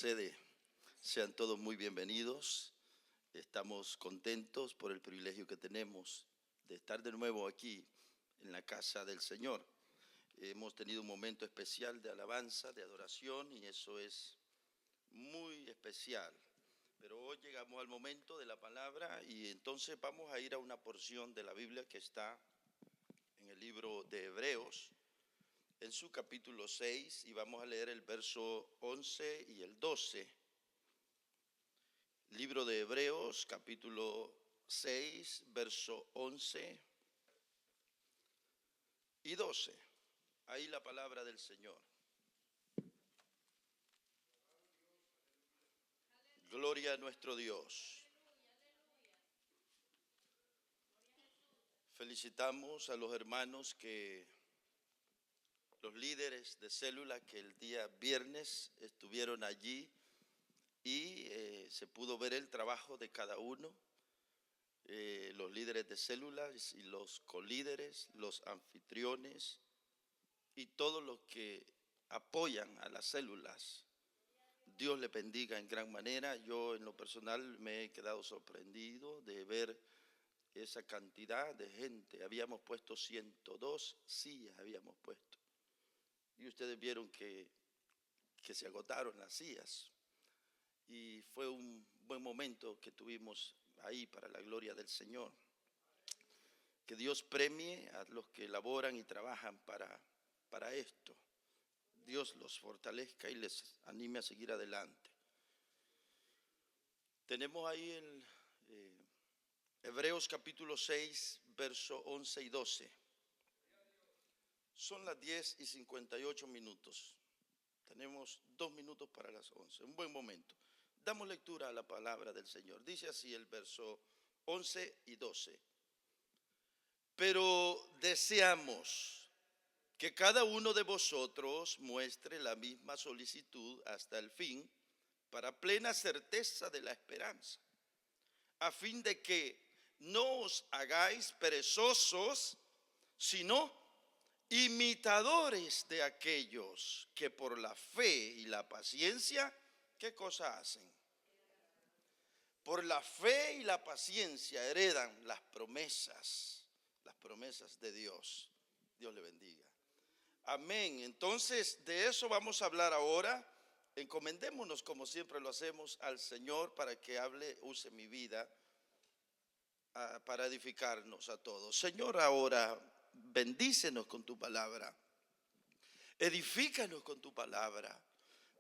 Sede, sean todos muy bienvenidos. Estamos contentos por el privilegio que tenemos de estar de nuevo aquí en la casa del Señor. Hemos tenido un momento especial de alabanza, de adoración, y eso es muy especial. Pero hoy llegamos al momento de la palabra y entonces vamos a ir a una porción de la Biblia que está en el libro de Hebreos, en su capítulo 6, y vamos a leer el verso 11 y el 12. Libro de Hebreos, capítulo 6, verso 11 y 12. Ahí la palabra del Señor. Gloria a nuestro Dios. Felicitamos a los hermanos los líderes de célula que el día viernes estuvieron allí y se pudo ver el trabajo de cada uno. Los líderes de células y los colíderes, los anfitriones y todos los que apoyan a las células. Dios le bendiga en gran manera. Yo en lo personal me he quedado sorprendido de ver esa cantidad de gente. Habíamos puesto 102 sillas, habíamos puesto. Y ustedes vieron que se agotaron las sillas. Y fue un buen momento que tuvimos ahí para la gloria del Señor. Que Dios premie a los que laboran y trabajan para esto. Dios los fortalezca y les anime a seguir adelante. Tenemos ahí en Hebreos capítulo 6, verso 11 y 12. Son las 10:58. Tenemos 2 minutos para las 11, un buen momento. Damos lectura a la palabra del Señor. Dice así el verso 11 y 12. Pero deseamos que cada uno de vosotros muestre la misma solicitud hasta el fin, para plena certeza de la esperanza, a fin de que no os hagáis perezosos, sino imitadores de aquellos que por la fe y la paciencia, ¿qué cosa hacen? Por la fe y la paciencia heredan las promesas de Dios. Dios le bendiga. Amén. Entonces, de eso vamos a hablar ahora. Encomendémonos, como siempre lo hacemos, al Señor para que hable, use mi vida para edificarnos a todos. Señor, ahora bendícenos con tu palabra. Edifícanos con tu palabra.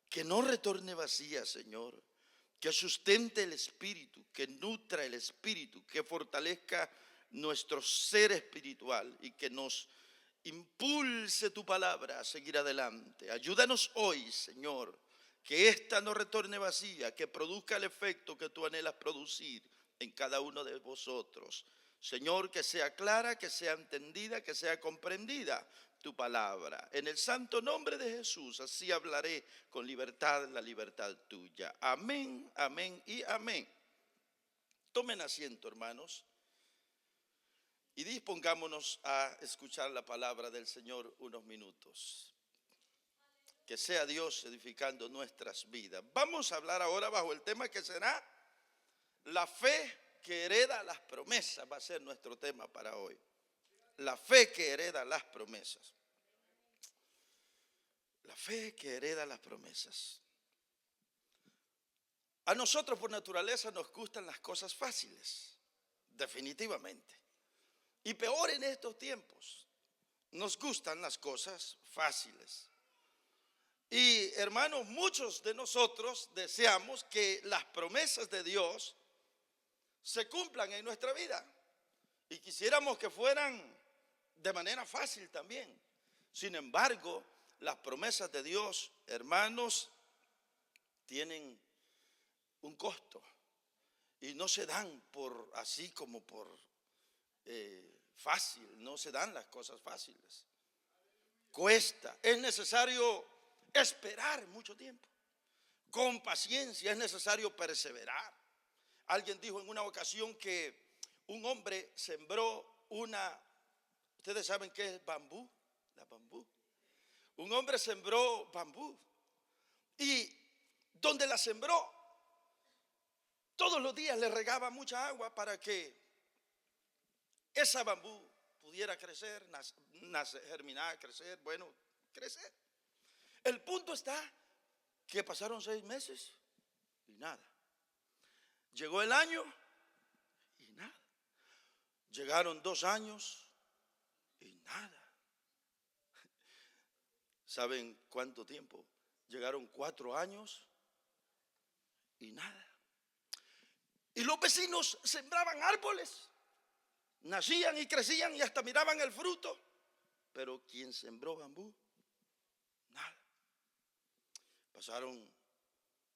Que no retorne vacía, Señor. Que sustente el espíritu, que nutra el espíritu, que fortalezca nuestro ser espiritual y que nos impulse tu palabra a seguir adelante. Ayúdanos hoy, Señor, que esta no retorne vacía, que produzca el efecto que tú anhelas producir en cada uno de vosotros. Señor, que sea clara, que sea entendida, que sea comprendida tu palabra. En el santo nombre de Jesús, así hablaré con libertad, la libertad tuya. Amén, amén y amén. Tomen asiento, hermanos, y dispongámonos a escuchar la palabra del Señor unos minutos. Que sea Dios edificando nuestras vidas. Vamos a hablar ahora bajo el tema que será la fe que hereda las promesas. Va a ser nuestro tema para hoy. La fe que hereda las promesas. La fe que hereda las promesas. A nosotros por naturaleza nos gustan las cosas fáciles, definitivamente. Y peor en estos tiempos, nos gustan las cosas fáciles. Y hermanos, muchos de nosotros deseamos que las promesas de Dios se cumplan en nuestra vida. Y quisiéramos que fueran de manera fácil también. Sin embargo, las promesas de Dios, hermanos, tienen un costo. Y no se dan por así como por fácil. No se dan las cosas fáciles. Cuesta. Es necesario esperar mucho tiempo. Con paciencia es necesario perseverar. Alguien dijo en una ocasión que un hombre sembró ¿ustedes saben qué es bambú? La bambú. Un hombre sembró bambú y donde la sembró, todos los días le regaba mucha agua para que esa bambú pudiera crecer, germinar, crecer, bueno, crecer. El punto está que pasaron 6 meses y nada. Llegó el año y nada. Llegaron 2 años y nada. ¿Saben cuánto tiempo? Llegaron 4 años y nada. Y los vecinos sembraban árboles, nacían y crecían y hasta miraban el fruto. Pero quien sembró bambú, nada. Pasaron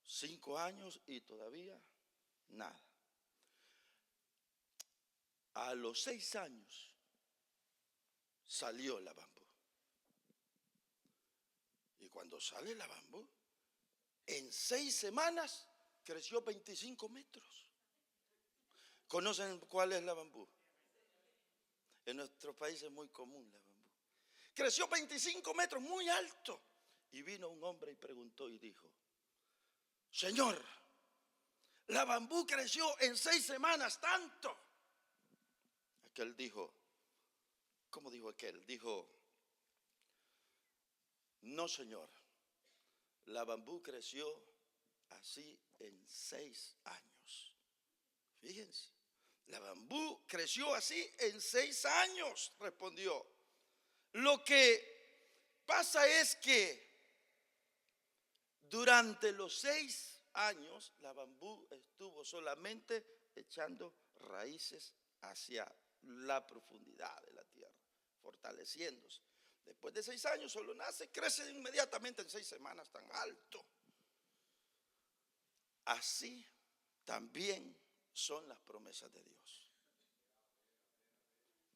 5 años y todavía nada. A los 6 años salió la bambú. Y cuando sale la bambú, en 6 semanas creció 25 metros. ¿Conocen cuál es la bambú? En nuestro país es muy común la bambú. Creció 25 metros, muy alto. Y vino un hombre y preguntó y dijo: Señor, la bambú creció en 6 semanas tanto. Aquel dijo, ¿cómo dijo aquel? Dijo: no, señor, la bambú creció así en 6 años. Fíjense, la bambú creció así en 6 años, respondió. Lo que pasa es que durante los 6 años la bambú estuvo solamente echando raíces hacia la profundidad de la tierra, fortaleciéndose. Después de 6 años solo nace, crece inmediatamente en 6 semanas tan alto. Así también son las promesas de Dios.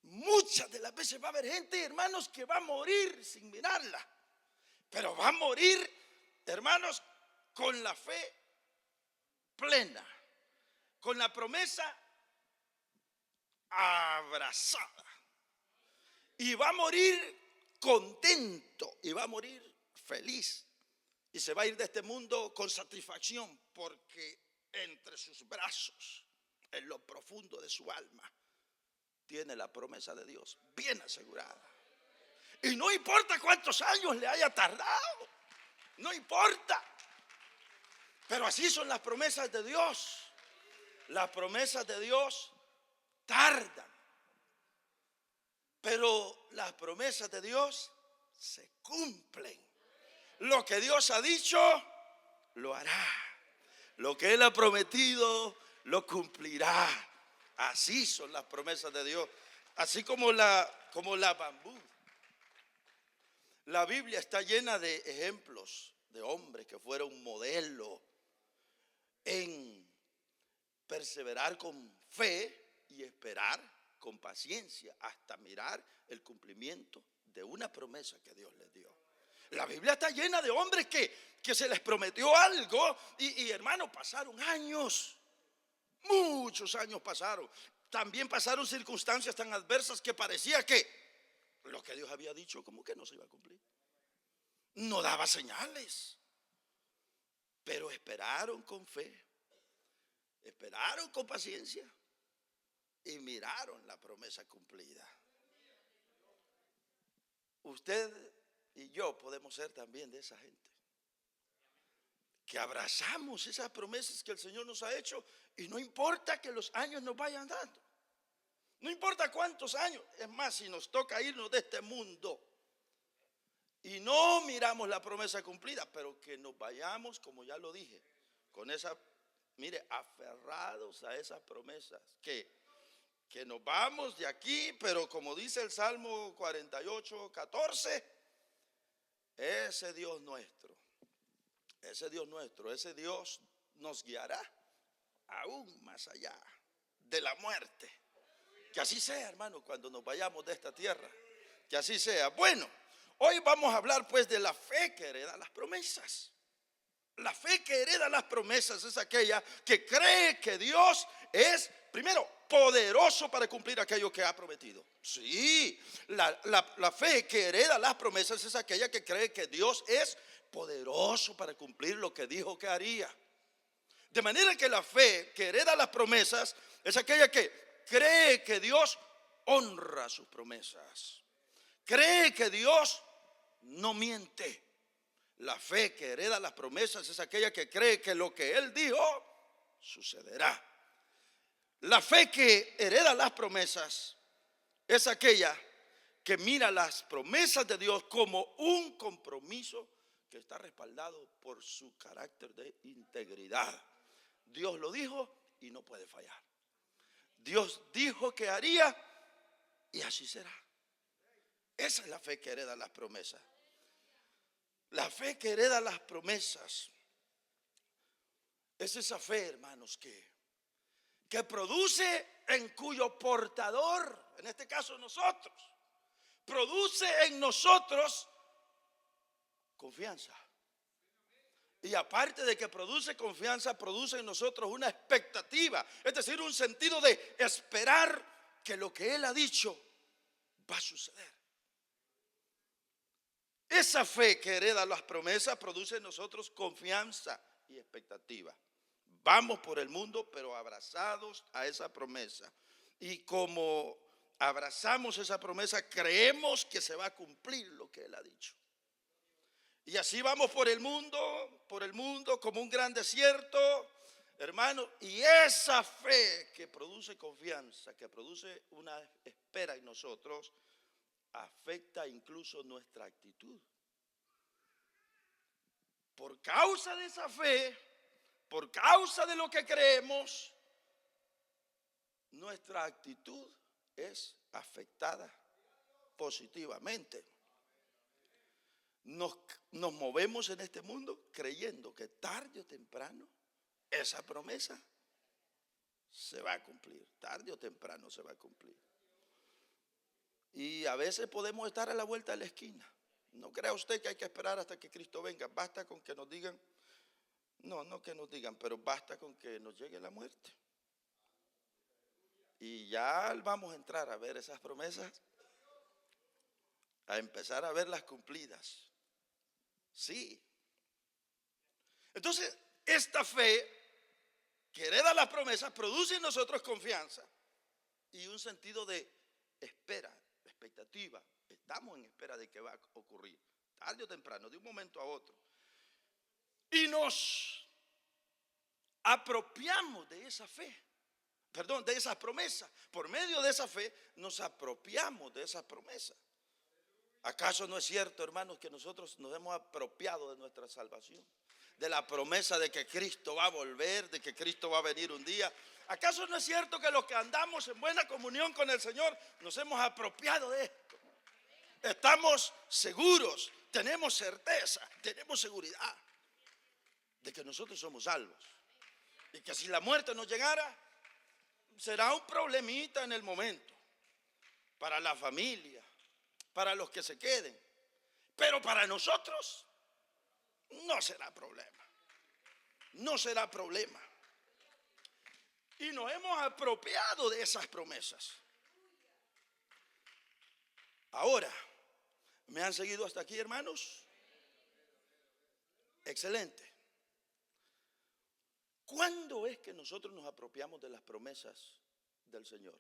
Muchas de las veces va a haber gente, hermanos, que va a morir sin mirarla, pero va a morir, hermanos, con la fe plena, con la promesa abrazada, y va a morir contento y va a morir feliz, y se va a ir de este mundo con satisfacción, porque entre sus brazos, en lo profundo de su alma, tiene la promesa de Dios bien asegurada. Y no importa cuántos años le haya tardado, no importa, pero así son las promesas de Dios. Las promesas de Dios tardan, pero las promesas de Dios se cumplen. Lo que Dios ha dicho, lo hará. Lo que Él ha prometido, lo cumplirá. Así son las promesas de Dios. Así como la bambú. La Biblia está llena de ejemplos de hombres que fueron modelo en perseverar con fe y esperar con paciencia hasta mirar el cumplimiento de una promesa que Dios les dio. La Biblia está llena de hombres que se les prometió algo y hermanos, pasaron años, muchos años pasaron. También pasaron circunstancias tan adversas que parecía que lo que Dios había dicho como que no se iba a cumplir. No daba señales, pero esperaron con fe, esperaron con paciencia y miraron la promesa cumplida. Usted y yo podemos ser también de esa gente que abrazamos esas promesas que el Señor nos ha hecho, y no importa que los años nos vayan dando, no importa cuántos años. Es más, si nos toca irnos de este mundo y no miramos la promesa cumplida, pero que nos vayamos, como ya lo dije, con esa, mire, aferrados a esas promesas, que nos vamos de aquí, pero como dice el Salmo 48, 14, ese Dios nuestro, ese Dios nos guiará aún más allá de la muerte. Que así sea, hermano, cuando nos vayamos de esta tierra, que así sea. Bueno, hoy vamos a hablar pues de la fe que hereda las promesas. La fe que hereda las promesas es aquella que cree que Dios es, primero, poderoso para cumplir aquello que ha prometido. Sí, la fe que hereda las promesas es aquella que cree que Dios es poderoso para cumplir lo que dijo que haría. De manera que la fe que hereda las promesas es aquella que cree que Dios honra sus promesas. Cree que Dios no miente. La fe que hereda las promesas es aquella que cree que lo que Él dijo sucederá. La fe que hereda las promesas es aquella que mira las promesas de Dios como un compromiso que está respaldado por su carácter de integridad. Dios lo dijo y no puede fallar. Dios dijo que haría y así será. Esa es la fe que hereda las promesas. La fe que hereda las promesas es esa fe, hermanos, que produce en cuyo portador, en este caso nosotros, produce en nosotros confianza. Y aparte de que produce confianza, produce en nosotros una expectativa, es decir, un sentido de esperar que lo que Él ha dicho va a suceder. Esa fe que hereda las promesas produce en nosotros confianza y expectativa. Vamos por el mundo, pero abrazados a esa promesa. Y como abrazamos esa promesa, creemos que se va a cumplir lo que Él ha dicho. Y así vamos por el mundo como un gran desierto, hermano. Y esa fe que produce confianza, que produce una espera en nosotros, afecta incluso nuestra actitud. Por causa de esa fe, por causa de lo que creemos, nuestra actitud es afectada positivamente. Nos movemos en este mundo creyendo que tarde o temprano esa promesa se va a cumplir. Tarde o temprano se va a cumplir. Y a veces podemos estar a la vuelta de la esquina. No crea usted que hay que esperar hasta que Cristo venga. Basta con que nos digan, no que nos digan, pero basta con que nos llegue la muerte. Y ya vamos a entrar a ver esas promesas, a empezar a verlas cumplidas. Sí. Entonces, esta fe que hereda las promesas produce en nosotros confianza y un sentido de espera, expectativa. Estamos en espera de que va a ocurrir, tarde o temprano, de un momento a otro. Y nos apropiamos de esa fe, de esas promesas. Por medio de esa fe nos apropiamos de esas promesas. ¿Acaso no es cierto, hermanos, que nosotros nos hemos apropiado de nuestra salvación? De la promesa de que Cristo va a volver, de que Cristo va a venir un día. ¿Acaso no es cierto que los que andamos en buena comunión con el Señor nos hemos apropiado de esto? Estamos seguros, tenemos certeza, tenemos seguridad de que nosotros somos salvos. Y que si la muerte nos llegara, será un problemita en el momento, para la familia, para los que se queden, pero para nosotros no será problema, no será problema. Y nos hemos apropiado de esas promesas. Ahora, ¿me han seguido hasta aquí, hermanos? Excelente. ¿Cuándo es que nosotros nos apropiamos de las promesas del Señor?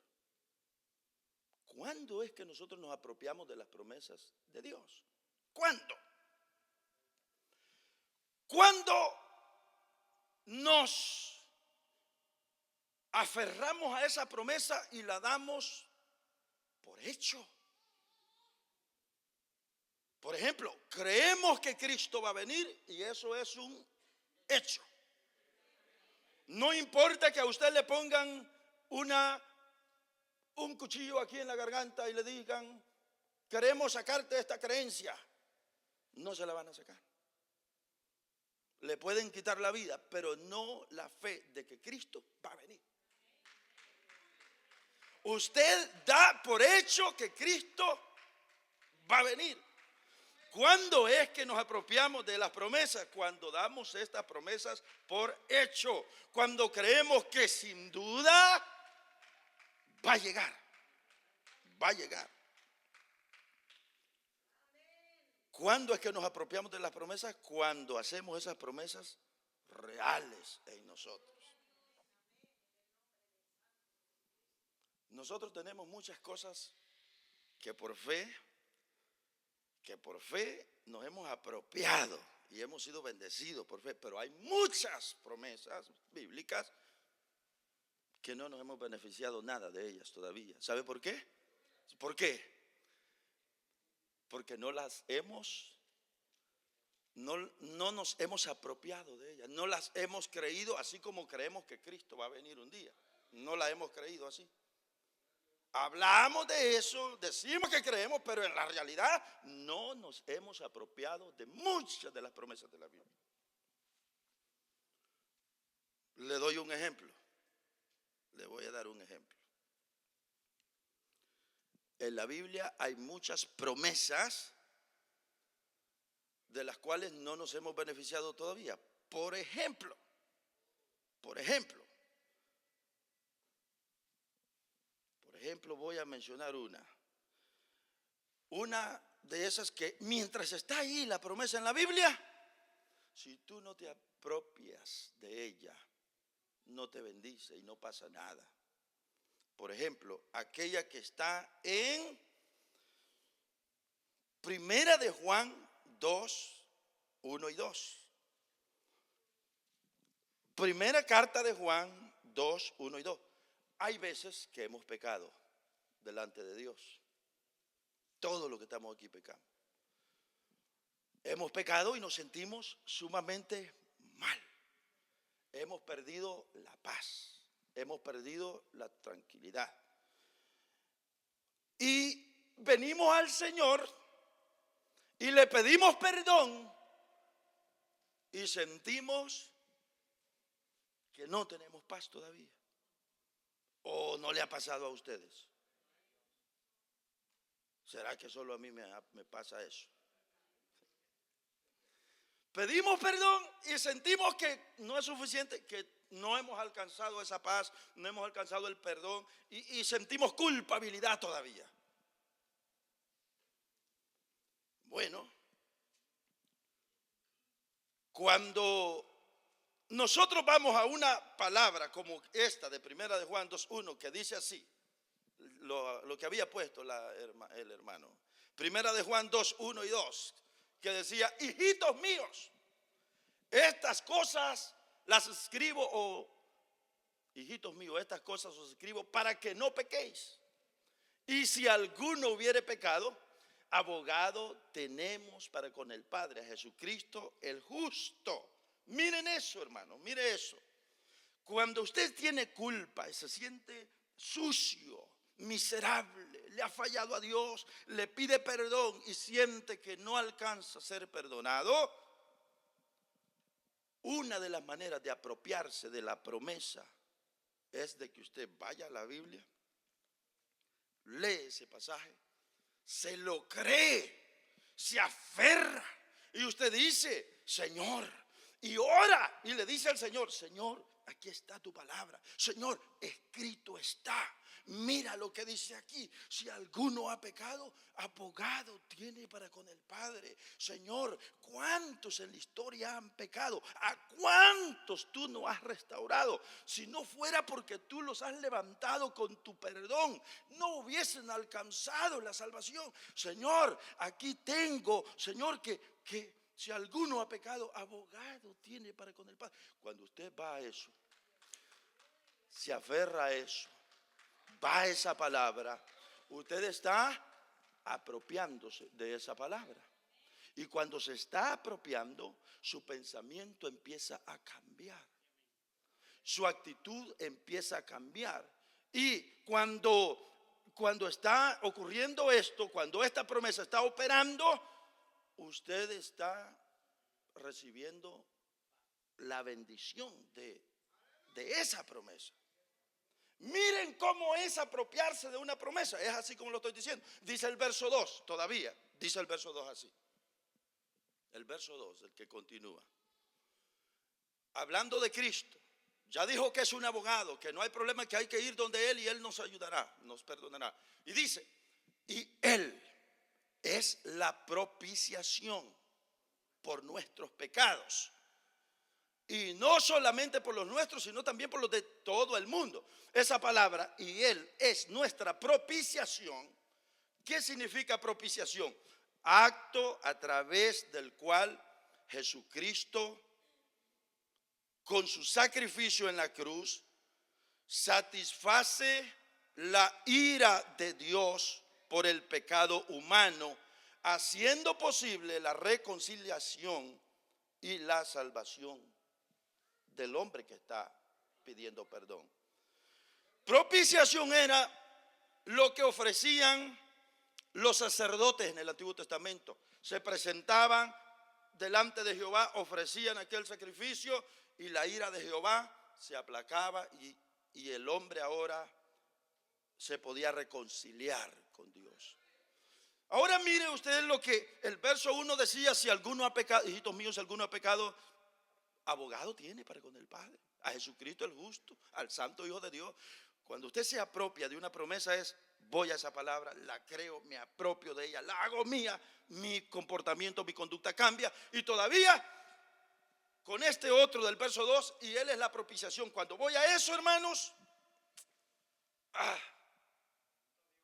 ¿Cuándo es que nosotros nos apropiamos de las promesas de Dios? ¿Cuándo? Cuando nos aferramos a esa promesa y la damos por hecho. Por ejemplo, creemos que Cristo va a venir y eso es un hecho. No importa que a usted le pongan un cuchillo aquí en la garganta y le digan, queremos sacarte esta creencia. No se la van a sacar. Le pueden quitar la vida, pero no la fe de que Cristo va a venir. Usted da por hecho que Cristo va a venir. ¿Cuándo es que nos apropiamos de las promesas? Cuando damos estas promesas por hecho. Cuando creemos que sin duda va a llegar. Va a llegar. ¿Cuándo es que nos apropiamos de las promesas? Cuando hacemos esas promesas reales en nosotros. Nosotros tenemos muchas cosas que por fe nos hemos apropiado y hemos sido bendecidos por fe, pero hay muchas promesas bíblicas que no nos hemos beneficiado nada de ellas todavía. ¿Sabe por qué? ¿Por qué? Porque no nos hemos apropiado de ellas, no las hemos creído así como creemos que Cristo va a venir un día. No la hemos creído así. Hablamos de eso, decimos que creemos, pero en la realidad no nos hemos apropiado de muchas de las promesas de la Biblia. Le doy un ejemplo. Le voy a dar un ejemplo. En la Biblia hay muchas promesas de las cuales no nos hemos beneficiado todavía. Por ejemplo, voy a mencionar una de esas que mientras está ahí la promesa en la Biblia, si tú no te apropias de ella, no te bendice y no pasa nada. Por ejemplo, aquella que está en Primera de Juan 2, 1 y 2. Primera carta de Juan 2, 1 y 2. Hay veces que hemos pecado delante de Dios. Todo lo que estamos aquí pecamos. Hemos pecado y nos sentimos sumamente mal. Hemos perdido la paz. Hemos perdido la tranquilidad. Y venimos al Señor y le pedimos perdón y sentimos que no tenemos paz todavía. ¿O no le ha pasado a ustedes? ¿Será que solo a mí me pasa eso? Pedimos perdón y sentimos que no es suficiente, que no hemos alcanzado esa paz, no hemos alcanzado el perdón y sentimos culpabilidad todavía. Bueno, cuando nosotros vamos a una palabra como esta de Primera de Juan 2:1 que dice así, lo que había puesto el hermano, Primera de Juan 2:1 y 2, que decía: hijitos míos, estas cosas las escribo, hijitos míos, estas cosas os escribo para que no pequéis. Y si alguno hubiere pecado, abogado tenemos para con el Padre, a Jesucristo el justo. Miren eso, hermano, mire eso. Cuando usted tiene culpa y se siente sucio, miserable, le ha fallado a Dios, le pide perdón y siente que no alcanza a ser perdonado, una de las maneras de apropiarse de la promesa es de que usted vaya a la Biblia, lee ese pasaje, se lo cree, se aferra y usted dice: Señor, y ora y le dice al Señor: Señor, aquí está tu palabra. Señor, escrito está. Mira lo que dice aquí. Si alguno ha pecado, abogado tiene para con el Padre. Señor, ¿cuántos en la historia han pecado? ¿A cuántos tú no has restaurado? Si no fuera porque tú los has levantado con tu perdón, no hubiesen alcanzado la salvación. Señor, aquí tengo, Señor, que si alguno ha pecado, abogado tiene para con el Padre. Cuando usted va a eso, se aferra a eso, va a esa palabra, usted está apropiándose de esa palabra. Y cuando se está apropiando, su pensamiento empieza a cambiar. Su actitud empieza a cambiar. Y cuando está ocurriendo esto, cuando esta promesa está operando, usted está recibiendo la bendición de esa promesa. Miren cómo es apropiarse de una promesa. Es así como lo estoy diciendo. Dice el verso 2, todavía. Dice el verso 2 así. El verso 2, el que continúa. Hablando de Cristo. Ya dijo que es un abogado, que no hay problema, que hay que ir donde Él y Él nos ayudará, nos perdonará. Y dice: y Él es la propiciación por nuestros pecados. Y no solamente por los nuestros, sino también por los de todo el mundo. Esa palabra, y Él es nuestra propiciación. ¿Qué significa propiciación? Acto a través del cual Jesucristo, con su sacrificio en la cruz, satisface la ira de Dios por el pecado humano, haciendo posible la reconciliación y la salvación del hombre que está pidiendo perdón. Propiciación era lo que ofrecían los sacerdotes en el Antiguo Testamento. Se presentaban delante de Jehová, ofrecían aquel sacrificio y la ira de Jehová se aplacaba y el hombre ahora se podía reconciliar con Dios. Ahora mire usted lo que el verso 1 decía: si alguno ha pecado, hijitos míos, si alguno ha pecado, abogado tiene para con el Padre, a Jesucristo el justo, al Santo Hijo de Dios. Cuando usted se apropia de una promesa es: voy a esa palabra, la creo, me apropio de ella, la hago mía, mi comportamiento, mi conducta cambia. Y todavía con este otro del verso 2, y Él es la propiciación. Cuando voy a eso, hermanos,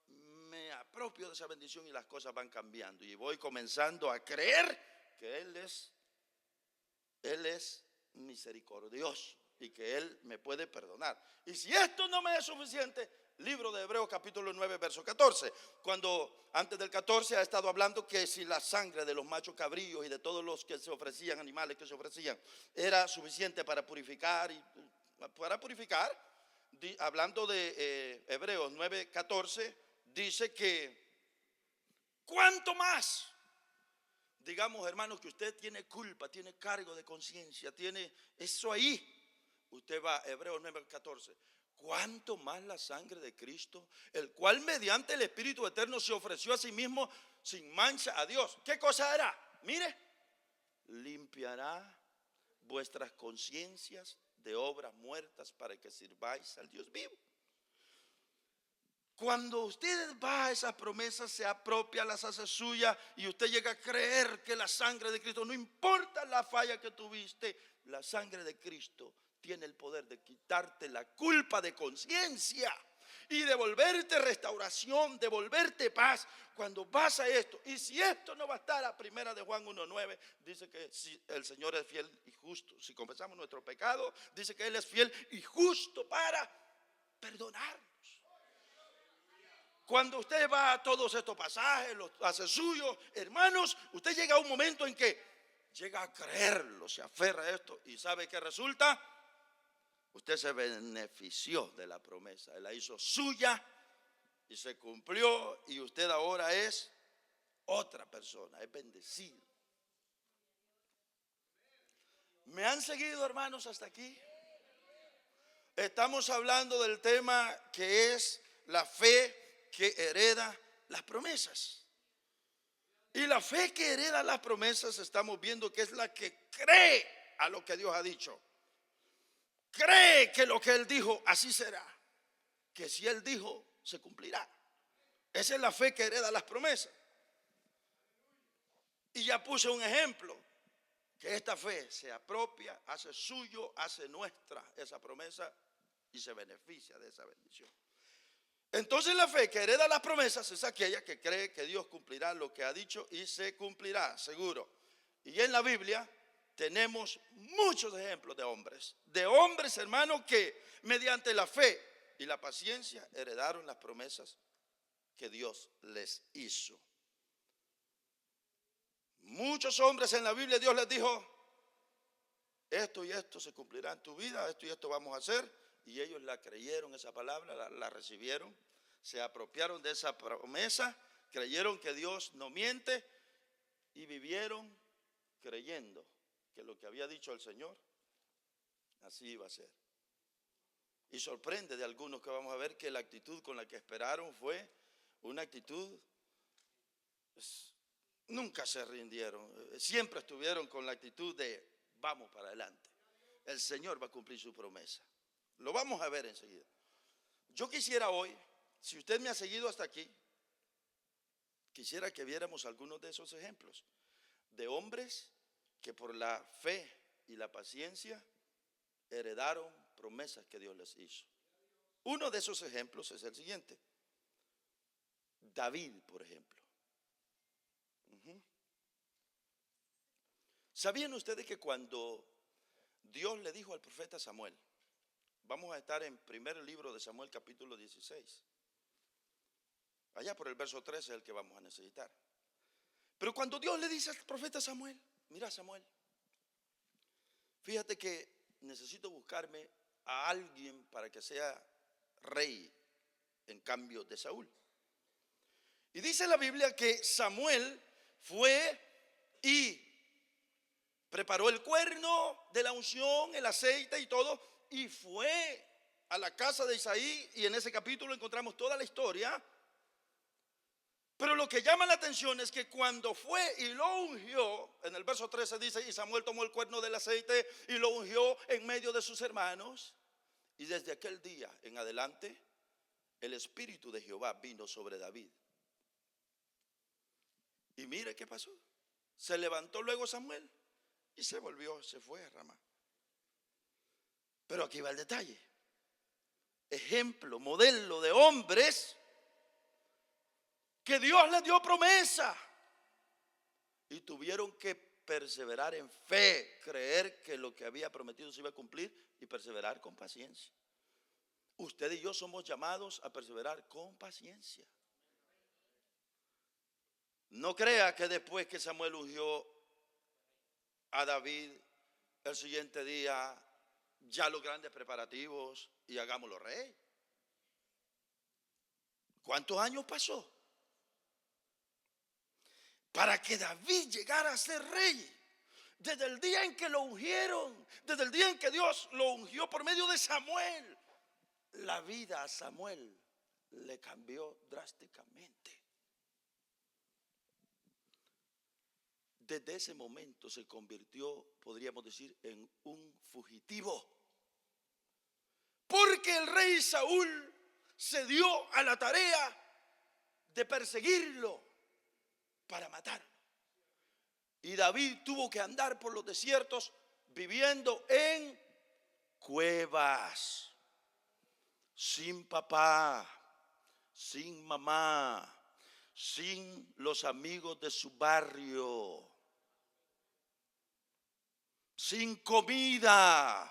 me apropio de esa bendición y las cosas van cambiando. Y voy comenzando a creer que Él es misericordioso y que Él me puede perdonar. Y si esto no me es suficiente, libro de Hebreos capítulo 9 verso 14, cuando antes del 14 ha estado hablando que si la sangre de los machos cabríos y de todos los que se ofrecían, animales que se ofrecían, era suficiente para purificar, hablando de Hebreos 9 14, dice que ¿cuánto más? Digamos, hermanos, que usted tiene culpa, tiene cargo de conciencia, tiene eso ahí. Usted va a Hebreos 9:14. ¿Cuánto más la sangre de Cristo, el cual mediante el Espíritu Eterno se ofreció a sí mismo sin mancha a Dios? ¿Qué cosa hará? Mire, limpiará vuestras conciencias de obras muertas para que sirváis al Dios vivo. Cuando usted va a esas promesas, se apropia, las hace suya y usted llega a creer que la sangre de Cristo, no importa la falla que tuviste, la sangre de Cristo tiene el poder de quitarte la culpa de conciencia y devolverte restauración, devolverte paz. Cuando vas a esto, y si esto no bastara, a primera de Juan 1:9 dice que si el Señor es fiel y justo, si confesamos nuestro pecado, dice que Él es fiel y justo para perdonar. Cuando usted va a todos estos pasajes, los hace suyos, hermanos, usted llega a un momento en que llega a creerlo, se aferra a esto y ¿sabe qué resulta? Usted se benefició de la promesa, Él la hizo suya y se cumplió y usted ahora es otra persona, es bendecido. ¿Me han seguido, hermanos, hasta aquí? Estamos hablando del tema que es la fe que hereda las promesas. Y la fe que hereda las promesas estamos viendo que es la que cree a lo que Dios ha dicho. Cree que lo que Él dijo así será. Que si Él dijo, se cumplirá. Esa es la fe que hereda las promesas. Y ya puse un ejemplo. Que esta fe se apropia, hace suyo, hace nuestra esa promesa y se beneficia de esa bendición. Entonces la fe que hereda las promesas es aquella que cree que Dios cumplirá lo que ha dicho y se cumplirá, seguro. Y en la Biblia tenemos muchos ejemplos de hombres, hermanos, que mediante la fe y la paciencia heredaron las promesas que Dios les hizo. Muchos hombres en la Biblia Dios les dijo: esto y esto se cumplirá en tu vida, esto y esto vamos a hacer. Y ellos la creyeron, esa palabra, la recibieron, se apropiaron de esa promesa, creyeron que Dios no miente y vivieron creyendo que lo que había dicho el Señor, así iba a ser. Y sorprende de algunos que vamos a ver que la actitud con la que esperaron fue una actitud, nunca se rindieron, siempre estuvieron con la actitud de vamos para adelante. El Señor va a cumplir su promesa. Lo vamos a ver enseguida. Yo quisiera hoy, si usted me ha seguido hasta aquí, quisiera que viéramos algunos de esos ejemplos de hombres que por la fe y la paciencia heredaron promesas que Dios les hizo. Uno de esos ejemplos es el siguiente. David, por ejemplo. ¿Sabían ustedes que cuando Dios le dijo al profeta Samuel, vamos a estar en primer libro de Samuel capítulo 16, allá por el verso 13 es el que vamos a necesitar? Pero cuando Dios le dice al profeta Samuel, mira Samuel, fíjate que necesito buscarme a alguien para que sea rey en cambio de Saúl. Y dice la Biblia que Samuel fue y preparó el cuerno de la unción, el aceite y todo, y fue a la casa de Isaí, y en ese capítulo encontramos toda la historia. Pero lo que llama la atención es que cuando fue y lo ungió, en el verso 13 dice, y Samuel tomó el cuerno del aceite y lo ungió en medio de sus hermanos, y desde aquel día en adelante el Espíritu de Jehová vino sobre David. Y mire qué pasó. Se levantó luego Samuel y se fue a Ramá. Pero aquí va el detalle. Ejemplo, modelo de hombres que Dios les dio promesa y tuvieron que perseverar en fe, creer que lo que había prometido se iba a cumplir y perseverar con paciencia. Usted y yo somos llamados a perseverar con paciencia. No crea que después que Samuel ungió a David, el siguiente día ya los grandes preparativos y hagámoslo rey. ¿Cuántos años pasó para que David llegara a ser rey? Desde el día en que lo ungieron, desde el día en que Dios lo ungió por medio de Samuel, la vida a Samuel le cambió drásticamente. Desde ese momento se convirtió, podríamos decir, en un fugitivo. Porque el rey Saúl se dio a la tarea de perseguirlo para matarlo. Y David tuvo que andar por los desiertos viviendo en cuevas, sin papá, sin mamá, sin los amigos de su barrio, sin comida.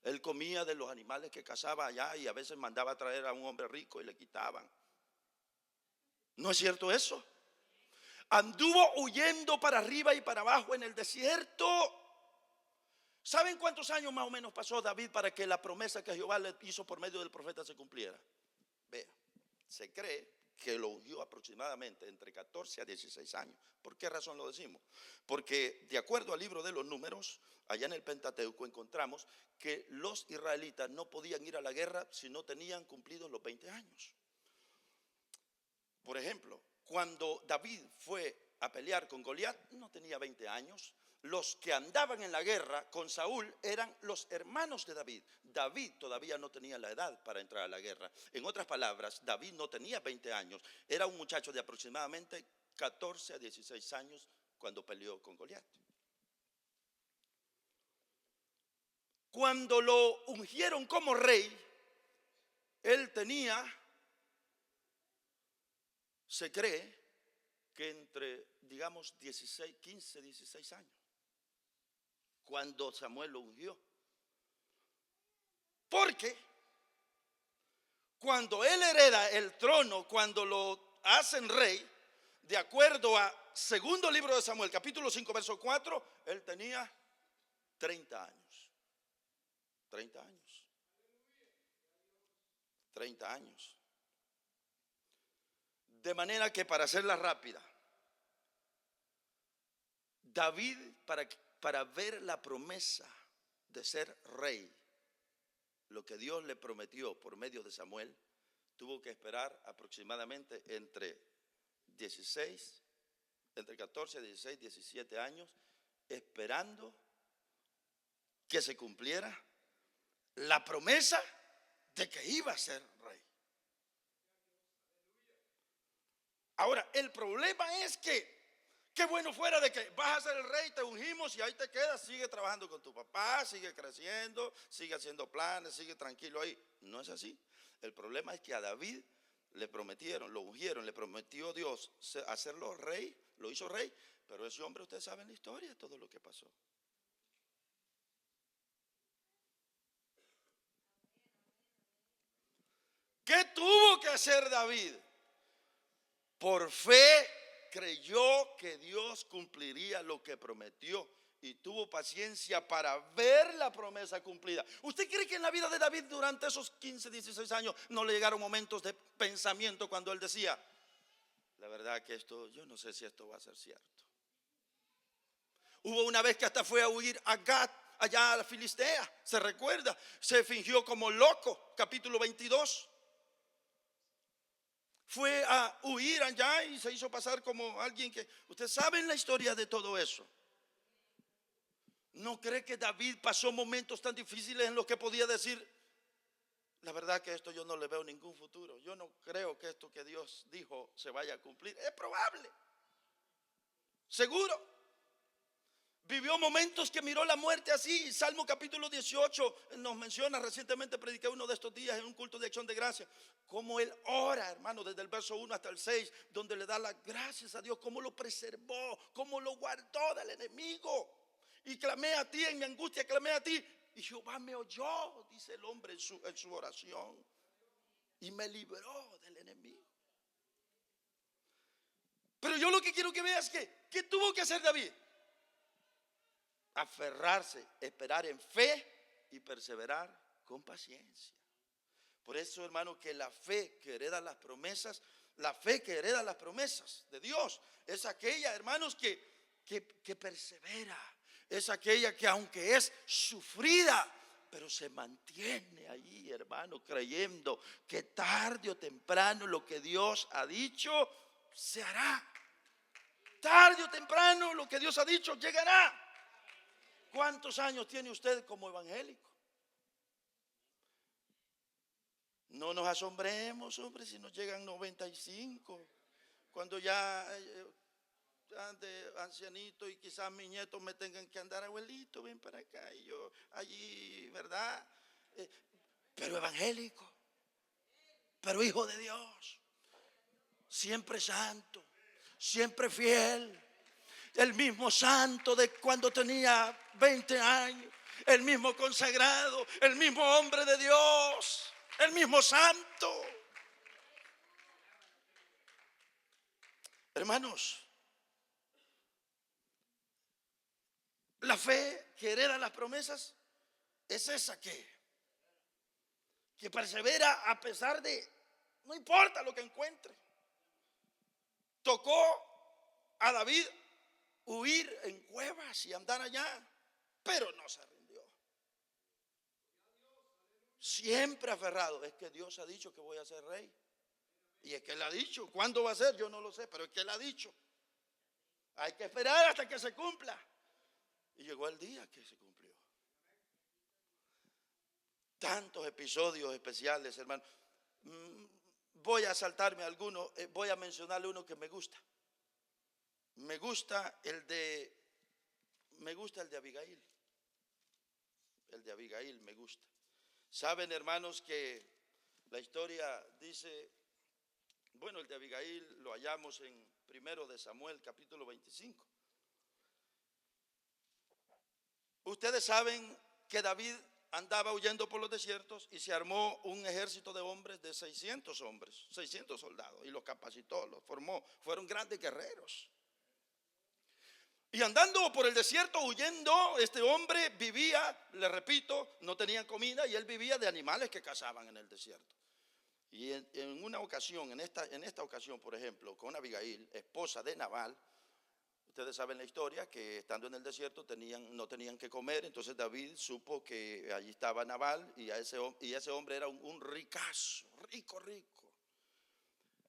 Él comía de los animales que cazaba allá y a veces mandaba a traer a un hombre rico y le quitaban. ¿No es cierto eso? Anduvo huyendo para arriba y para abajo en el desierto. ¿Saben cuántos años más o menos pasó David para que la promesa que Jehová le hizo por medio del profeta se cumpliera? Vea, se cree que lo ungió aproximadamente entre 14 a 16 años. ¿Por qué razón lo decimos? Porque de acuerdo al libro de los Números, allá en el Pentateuco encontramos que los israelitas no podían ir a la guerra si no tenían cumplidos los 20 años. Por ejemplo, cuando David fue a pelear con Goliat, no tenía 20 años. Los que andaban en la guerra con Saúl eran los hermanos de David. David todavía no tenía la edad para entrar a la guerra. En otras palabras, David no tenía 20 años. Era un muchacho de aproximadamente 14 a 16 años cuando peleó con Goliat. Cuando lo ungieron como rey, él tenía, se cree que entre, digamos, 15, 16 años, cuando Samuel lo ungió. Porque cuando él hereda el trono, cuando lo hacen rey, de acuerdo a segundo libro de Samuel, capítulo 5, verso 4, él tenía 30 años. 30 años. 30 años. De manera que, para hacerla rápida, David, para ver la promesa de ser rey, lo que Dios le prometió por medio de Samuel, tuvo que esperar aproximadamente entre 14, 16, 17 años, esperando que se cumpliera la promesa de que iba a ser rey. Ahora, el problema es que qué bueno fuera de que vas a ser el rey, te ungimos y ahí te quedas, sigue trabajando con tu papá, sigue creciendo, sigue haciendo planes, sigue tranquilo ahí. No es así. El problema es que a David le prometieron, lo ungieron, le prometió Dios hacerlo rey, lo hizo rey, pero ese hombre, ustedes saben la historia, todo lo que pasó. ¿Qué tuvo que hacer David? Por fe creyó que Dios cumpliría lo que prometió y tuvo paciencia para ver la promesa cumplida. ¿Usted cree que en la vida de David durante esos 15, 16 años no le llegaron momentos de pensamiento cuando él decía, la verdad que esto, yo no sé si esto va a ser cierto? Hubo una vez que hasta fue a huir a Gat, allá a la Filistea, se recuerda, se fingió como loco, capítulo 22. Fue a huir allá y se hizo pasar como alguien que, ustedes saben la historia de todo eso. ¿No cree que David pasó momentos tan difíciles en los que podía decir, la verdad que esto yo no le veo ningún futuro? Yo no creo que esto que Dios dijo se vaya a cumplir. Es probable, seguro. Vivió momentos que miró la muerte así. Salmo capítulo 18 nos menciona, recientemente prediqué uno de estos días en un culto de acción de gracia, como él ora, hermano, desde el verso 1 hasta el 6, donde le da las gracias a Dios, cómo lo preservó, cómo lo guardó del enemigo. Y clamé a ti en mi angustia, clamé a ti, y Jehová me oyó, dice el hombre en su oración, y me libró del enemigo. Pero yo lo que quiero que veas es que, ¿qué tuvo que hacer David? Aferrarse, esperar en fe y perseverar con paciencia. Por eso, hermano, que la fe que hereda las promesas, la fe que hereda las promesas de Dios, es aquella, hermanos, que persevera. Es aquella que aunque es sufrida, pero se mantiene ahí, hermano, creyendo que tarde o temprano lo que Dios ha dicho se hará. Tarde o temprano lo que Dios ha dicho llegará. ¿Cuántos años tiene usted como evangélico? No nos asombremos, hombre, si nos llegan 95, cuando ya de ancianito y quizás mis nietos me tengan que andar, abuelito, ven para acá, y yo allí, ¿verdad? Pero evangélico, pero hijo de Dios, siempre santo, siempre fiel. El mismo santo de cuando tenía 20 años, el mismo consagrado, el mismo hombre de Dios, el mismo santo. Hermanos, la fe que hereda las promesas es esa que persevera a pesar de, no importa lo que encuentre. Tocó a David huir en cuevas y andar allá, pero no se rindió. Siempre aferrado. Es que Dios ha dicho que voy a ser rey. Y es que Él ha dicho. ¿Cuándo va a ser? Yo no lo sé, pero es que Él ha dicho. Hay que esperar hasta que se cumpla. Y llegó el día que se cumplió. Tantos episodios especiales, hermano. Voy a saltarme algunos. Voy a mencionarle uno que me gusta. Me gusta el de Abigail. El de Abigail me gusta. Saben, hermanos, que la historia dice, bueno, el de Abigail lo hallamos en 1 de Samuel, capítulo 25. Ustedes saben que David andaba huyendo por los desiertos y se armó un ejército de hombres, de 600 hombres, 600 soldados, y los capacitó, los formó, fueron grandes guerreros. Y andando por el desierto, huyendo, este hombre vivía, le repito, no tenía comida y él vivía de animales que cazaban en el desierto. Y en una ocasión, en esta ocasión, por ejemplo, con Abigail, esposa de Nabal, ustedes saben la historia, que estando en el desierto no tenían que comer, entonces David supo que allí estaba Nabal y ese hombre era un ricazo, rico.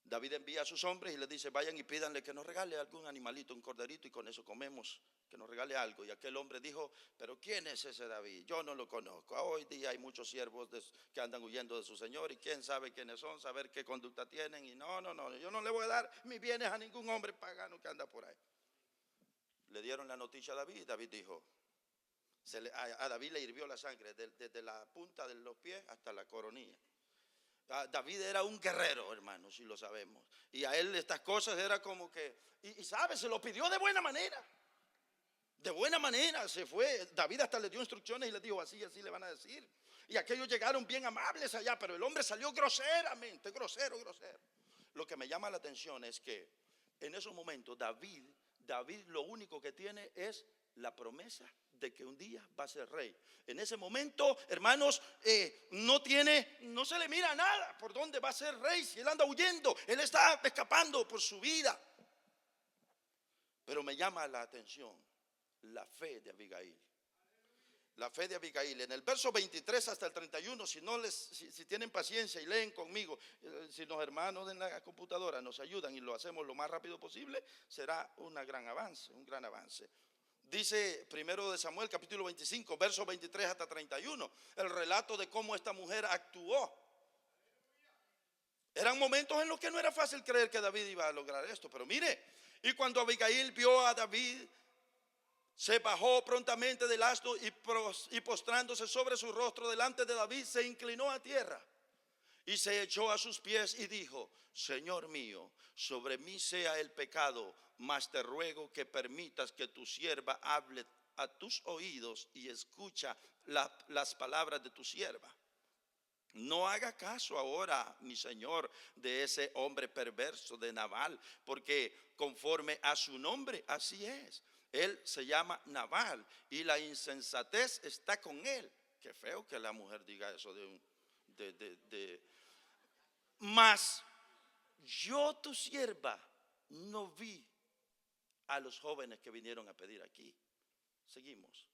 David envía a sus hombres y les dice: vayan y pídanle que nos regale algún animalito, un corderito, y con eso comemos, que nos regale algo. Y aquel hombre dijo: pero ¿quién es ese David? Yo no lo conozco. Hoy día hay muchos siervos que andan huyendo de su señor, y quién sabe quiénes son, saber qué conducta tienen. Y no, yo no le voy a dar mis bienes a ningún hombre pagano que anda por ahí. Le dieron la noticia a David, y David dijo, a David le hirvió la sangre desde la punta de los pies hasta la coronilla. David era un guerrero, hermanos, si lo sabemos. Y a él estas cosas era como que, y sabe, se lo pidió de buena manera. De buena manera se fue. David hasta le dio instrucciones y le dijo: así le van a decir. Y aquellos llegaron bien amables allá, pero el hombre salió groseramente, grosero. Lo que me llama la atención es que en esos momentos David lo único que tiene es la promesa de que un día va a ser rey. En ese momento, hermanos, no se le mira nada por dónde va a ser rey. Si él anda huyendo, él está escapando por su vida. Pero me llama la atención la fe de Abigail. La fe de Abigail. En el verso 23 hasta el 31, si tienen paciencia y leen conmigo, si los hermanos en la computadora nos ayudan y lo hacemos lo más rápido posible, será un gran avance. Dice primero de Samuel, capítulo 25, versos 23 hasta 31, el relato de cómo esta mujer actuó. Eran momentos en los que no era fácil creer que David iba a lograr esto, pero mire, y cuando Abigail vio a David, se bajó prontamente del asno y postrándose sobre su rostro delante de David, se inclinó a tierra y se echó a sus pies y dijo: Señor mío, sobre mí sea el pecado, mas te ruego que permitas que tu sierva hable a tus oídos y escucha las palabras de tu sierva. No haga caso ahora, mi señor, de ese hombre perverso de Nabal, porque conforme a su nombre, así es. Él se llama Nabal y la insensatez está con él. Qué feo que la mujer diga eso Mas yo, tu sierva, no vi a los jóvenes que vinieron a pedir aquí. Seguimos.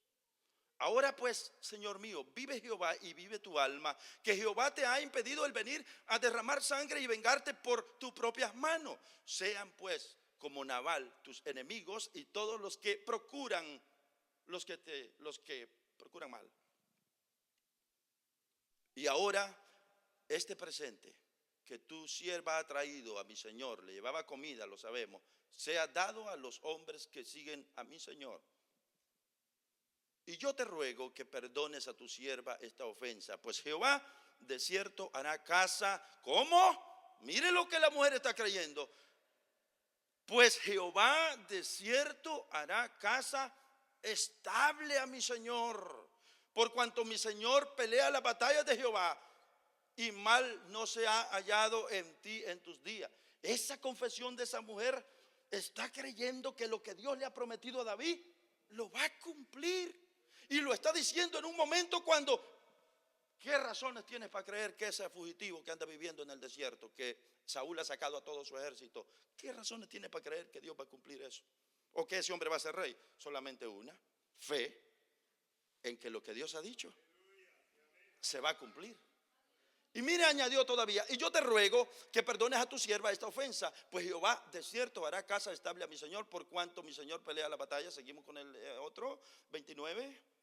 Ahora pues, Señor mío, vive Jehová y vive tu alma, que Jehová te ha impedido el venir a derramar sangre y vengarte por tus propias manos. Sean pues como Nabal tus enemigos y todos los que procuran mal. Y ahora este presente que tu sierva ha traído a mi señor, le llevaba comida, lo sabemos, sea dado a los hombres que siguen a mi señor. Y yo te ruego que perdones a tu sierva esta ofensa, pues Jehová de cierto hará casa. ¿Cómo? Mire lo que la mujer está creyendo. Pues Jehová de cierto hará casa estable a mi señor, por cuanto mi señor pelea las batallas de Jehová, y mal no se ha hallado en ti en tus días. Esa confesión de esa mujer está creyendo que lo que Dios le ha prometido a David lo va a cumplir. Y lo está diciendo en un momento cuando, ¿qué razones tienes para creer que ese fugitivo que anda viviendo en el desierto, que Saúl ha sacado a todo su ejército, qué razones tiene para creer que Dios va a cumplir eso? O que ese hombre va a ser rey. Solamente una: fe en que lo que Dios ha dicho se va a cumplir. Y mire, añadió todavía: y yo te ruego que perdones a tu sierva esta ofensa, pues Jehová de cierto hará casa estable a mi señor, por cuanto mi señor pelea la batalla. Seguimos con el otro, 29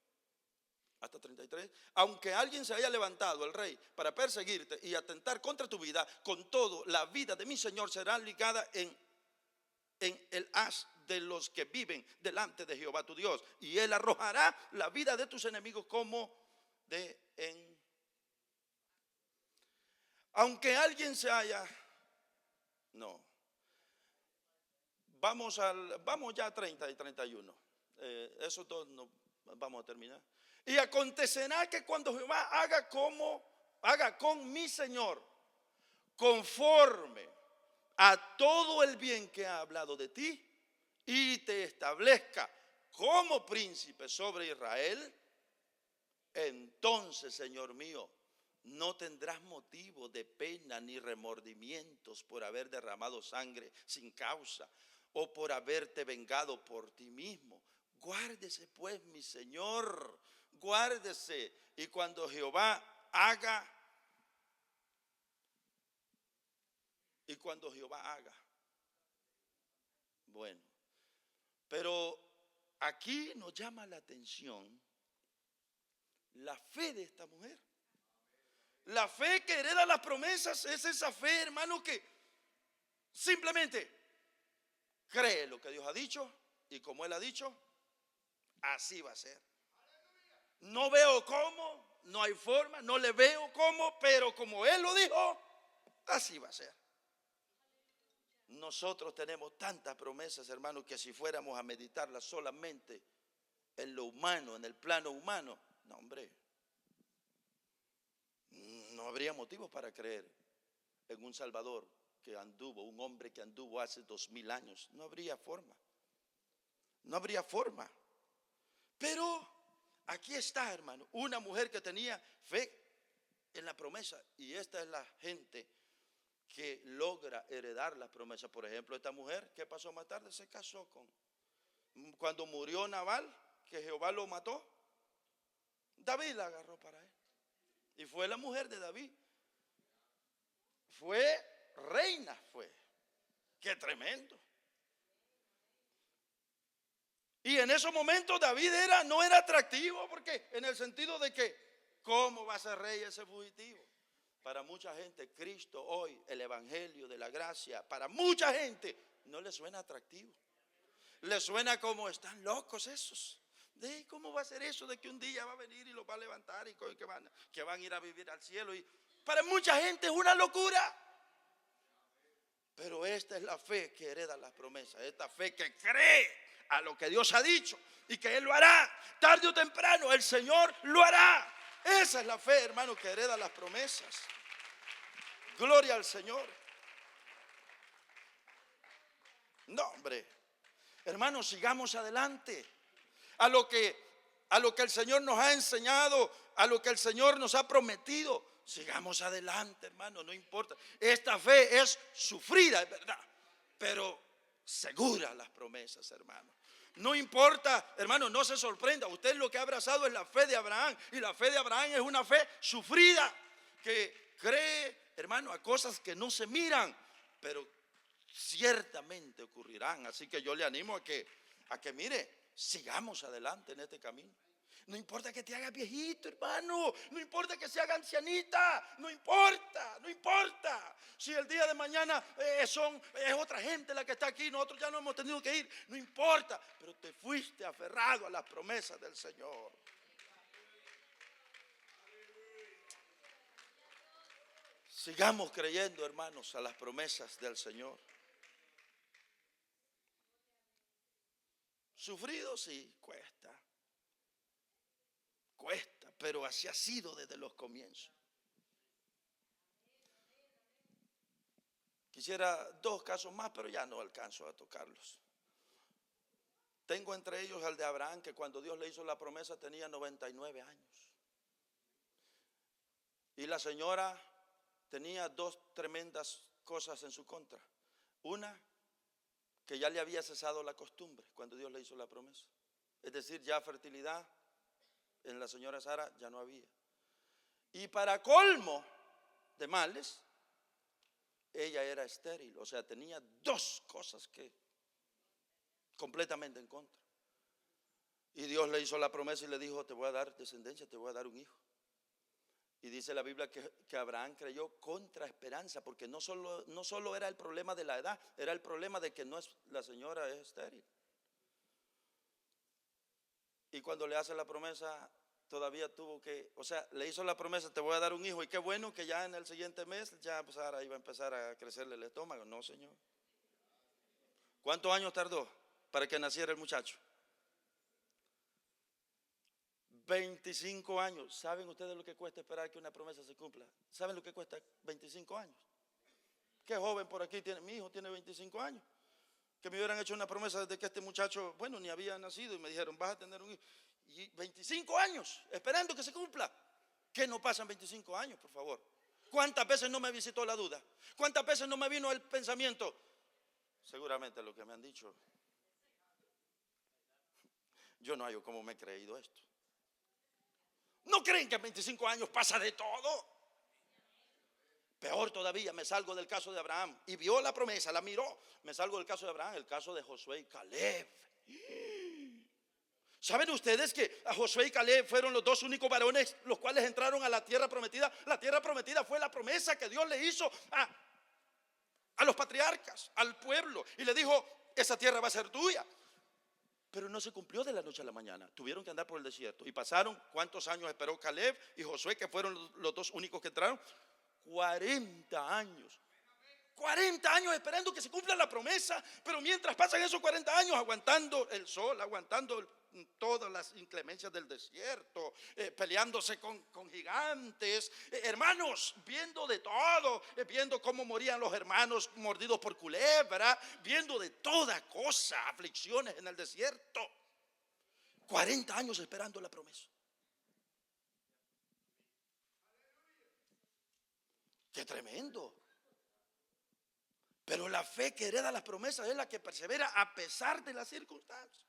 hasta 33. Aunque alguien se haya levantado, el rey, para perseguirte y atentar contra tu vida, con todo la vida de mi señor será ligada en el haz de los que viven delante de Jehová tu Dios, y él arrojará la vida de tus enemigos como aunque alguien se haya. No. Vamos ya a 30 y 31. Eso todo no vamos a terminar. Y acontecerá que cuando Jehová haga con mi señor conforme a todo el bien que ha hablado de ti, y te establezca como príncipe sobre Israel, entonces, Señor mío, no tendrás motivo de pena ni remordimientos por haber derramado sangre sin causa, o por haberte vengado por ti mismo. Guárdese pues, mi señor, guárdese. Y cuando Jehová haga, y cuando Jehová haga. Bueno, pero aquí nos llama la atención la fe de esta mujer. La fe que hereda las promesas es esa fe, hermano, que simplemente cree lo que Dios ha dicho y como Él ha dicho, así va a ser. No veo cómo, no hay forma, no le veo cómo, pero como Él lo dijo, así va a ser. Nosotros tenemos tantas promesas, hermano, que si fuéramos a meditarlas solamente en lo humano, en el plano humano, no, hombre, no habría motivos para creer en un Salvador que anduvo, un hombre que anduvo hace 2000 años. No habría forma. No habría forma. Pero aquí está, hermano, una mujer que tenía fe en la promesa. Y esta es la gente que logra heredar las promesas. Por ejemplo, esta mujer, ¿qué pasó más tarde? Se casó cuando murió Nabal, que Jehová lo mató, David la agarró para él. Y fue la mujer de David. Fue reina, fue. Qué tremendo. Y en esos momentos David no era atractivo, porque en el sentido de que, ¿cómo va a ser rey ese fugitivo? Para mucha gente, Cristo hoy, el evangelio de la gracia, para mucha gente no le suena atractivo. Le suena como están locos esos. ¿De cómo va a ser eso de que un día va a venir y los va a levantar y que van a ir a vivir al cielo? Y para mucha gente es una locura. Pero esta es la fe que hereda las promesas. Esta fe que cree a lo que Dios ha dicho y que Él lo hará. Tarde o temprano el Señor lo hará. Esa es la fe, hermano, que hereda las promesas. Gloria al Señor. No, hombre. Hermanos, sigamos adelante. A lo que el Señor nos ha enseñado, a lo que el Señor nos ha prometido. Sigamos adelante, hermano, no importa. Esta fe es sufrida, es verdad, pero segura las promesas, hermano. No importa, hermano, no se sorprenda. Usted lo que ha abrazado es la fe de Abraham. Y la fe de Abraham es una fe sufrida, que cree, hermano, a cosas que no se miran, pero ciertamente ocurrirán. Así que yo le animo a que mire, sigamos adelante en este camino. No importa que te hagas viejito, hermano. No importa que se haga ancianita. No importa, no importa. Si el día de mañana es otra gente la que está aquí, nosotros ya no hemos tenido que ir. No importa, pero te fuiste aferrado a las promesas del Señor. Sigamos creyendo, hermanos, a las promesas del Señor. Sufrido, sí, cuesta, pero así ha sido desde los comienzos. Quisiera 2 casos más, pero ya no alcanzo a tocarlos. Tengo entre ellos al de Abraham, que cuando Dios le hizo la promesa tenía 99 años. Y la señora tenía 2 tremendas cosas en su contra. Una, que ya le había cesado la costumbre cuando Dios le hizo la promesa. Es decir, ya fertilidad en la señora Sara ya no había. Y para colmo de males, ella era estéril. O sea, tenía 2 cosas que completamente en contra. Y Dios le hizo la promesa y le dijo: te voy a dar descendencia, te voy a dar un hijo. Y dice la Biblia que Abraham creyó contra esperanza, porque no solo era el problema de la edad, era el problema de que la señora es estéril. Y cuando le hace la promesa, todavía le hizo la promesa: te voy a dar un hijo. Y qué bueno que ya en el siguiente mes ya Sara iba a empezar a crecerle el estómago. No, señor. ¿Cuántos años tardó para que naciera el muchacho? 25 años. ¿Saben ustedes lo que cuesta esperar que una promesa se cumpla? ¿Saben lo que cuesta 25 años? ¿Qué joven por aquí tiene? Mi hijo tiene 25 años. Que me hubieran hecho una promesa desde que este muchacho, ni había nacido, y me dijeron: vas a tener un hijo. Y 25 años esperando que se cumpla. ¿Qué no pasan 25 años, por favor? ¿Cuántas veces no me visitó la duda? ¿Cuántas veces no me vino el pensamiento? Seguramente lo que me han dicho, yo no hallo cómo me he creído esto. ¿No creen que en 25 años pasa de todo? Peor todavía, me salgo del caso de Abraham. Y vio la promesa, la miró. Me salgo del caso de Abraham, el caso de Josué y Caleb. ¿Saben ustedes que a Josué y Caleb fueron los dos únicos varones los cuales entraron a la tierra prometida? La tierra prometida fue la promesa que Dios le hizo a los patriarcas, al pueblo. Y le dijo, esa tierra va a ser tuya. Pero no se cumplió de la noche a la mañana. Tuvieron que andar por el desierto. Y pasaron, ¿cuántos años esperó Caleb y Josué, que fueron los dos únicos que entraron? 40 años. 40 años esperando que se cumpla la promesa. Pero mientras pasan esos 40 años aguantando el sol, aguantando todas las inclemencias del desierto, peleándose con gigantes, hermanos, viendo de todo, viendo cómo morían los hermanos mordidos por culebra, viendo de toda cosa, aflicciones en el desierto. 40 años esperando la promesa. ¡Qué tremendo! Pero la fe que hereda las promesas es la que persevera a pesar de las circunstancias.